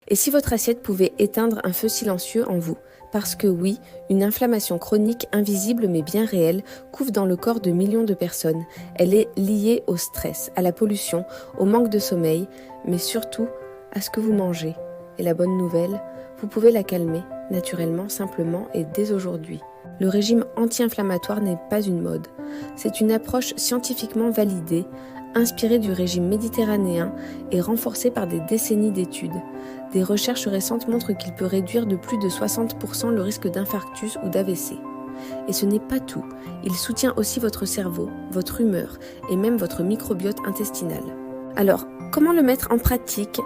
Et si votre assiette pouvait éteindre un feu silencieux en vous? Parce que oui, une inflammation chronique invisible mais bien réelle couve dans le corps de millions de personnes. Elle est liée au stress, à la pollution, au manque de sommeil, mais surtout à ce que vous mangez. Et la bonne nouvelle, vous pouvez la calmer, naturellement, simplement et dès aujourd'hui. Le régime anti-inflammatoire n'est pas une mode. C'est une approche scientifiquement validée, inspirée du régime méditerranéen et renforcée par des décennies d'études. Des recherches récentes montrent qu'il peut réduire de plus de 60% le risque d'infarctus ou d'AVC. Et ce n'est pas tout, il soutient aussi votre cerveau, votre humeur et même votre microbiote intestinal. Alors, comment le mettre en pratique?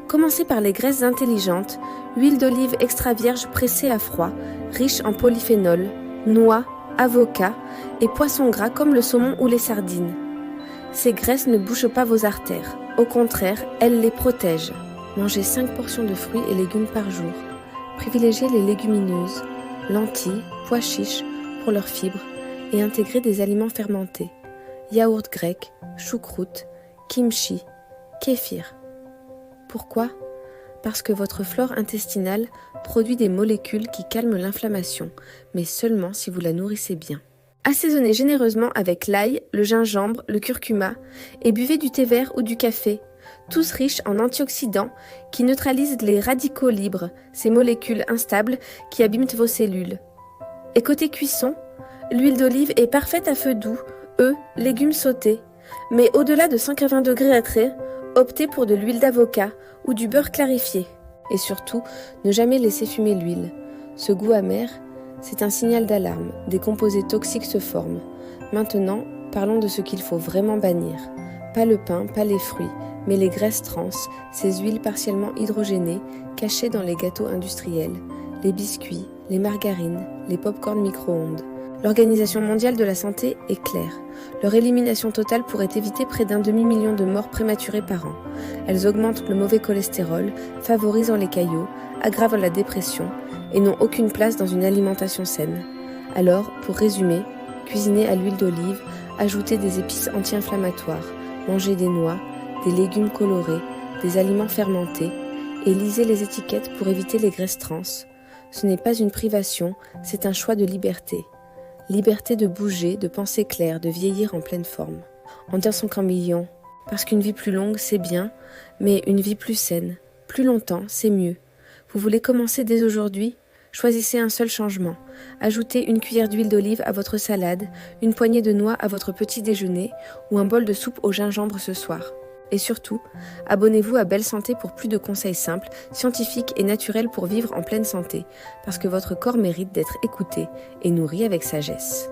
Commencez par les graisses intelligentes, huile d'olive extra vierge pressée à froid, riche en polyphénol, noix, avocats et poissons gras comme le saumon ou les sardines. Ces graisses ne bouchent pas vos artères, au contraire, elles les protègent. Mangez 5 portions de fruits et légumes par jour. Privilégiez les légumineuses, lentilles, pois chiches pour leurs fibres et intégrez des aliments fermentés. Yaourt grec, choucroute, kimchi, kéfir. Pourquoi? Parce que votre flore intestinale produit des molécules qui calment l'inflammation, mais seulement si vous la nourrissez bien. Assaisonnez généreusement avec l'ail, le gingembre, le curcuma et buvez du thé vert ou du café, tous riches en antioxydants qui neutralisent les radicaux libres, ces molécules instables qui abîment vos cellules. Et côté cuisson, l'huile d'olive est parfaite à feu doux, œufs, légumes sautés. Mais au-delà de 180 degrés à trait, optez pour de l'huile d'avocat ou du beurre clarifié. Et surtout, ne jamais laisser fumer l'huile. Ce goût amer, c'est un signal d'alarme, des composés toxiques se forment. Maintenant, parlons de ce qu'il faut vraiment bannir. Pas le pain, pas les fruits, mais les graisses trans, ces huiles partiellement hydrogénées cachées dans les gâteaux industriels, les biscuits, les margarines, les pop-corn micro-ondes. L'Organisation mondiale de la santé est claire. Leur élimination totale pourrait éviter près d'1 demi-million de morts prématurées par an. Elles augmentent le mauvais cholestérol, favorisant les caillots, aggravent la dépression et n'ont aucune place dans une alimentation saine. Alors, pour résumer, cuisinez à l'huile d'olive, ajoutez des épices anti-inflammatoires, mangez des noix, des légumes colorés, des aliments fermentés et lisez les étiquettes pour éviter les graisses trans. Ce n'est pas une privation, c'est un choix de liberté. Liberté de bouger, de penser clair, de vieillir en pleine forme. En dire son cambillion, parce qu'une vie plus longue, c'est bien, mais une vie plus saine, plus longtemps, c'est mieux. Vous voulez commencer dès aujourd'hui? Choisissez un seul changement. Ajoutez une cuillère d'huile d'olive à votre salade, une poignée de noix à votre petit déjeuner ou un bol de soupe au gingembre ce soir. Et surtout, abonnez-vous à Belle Santé pour plus de conseils simples, scientifiques et naturels pour vivre en pleine santé, parce que votre corps mérite d'être écouté et nourri avec sagesse.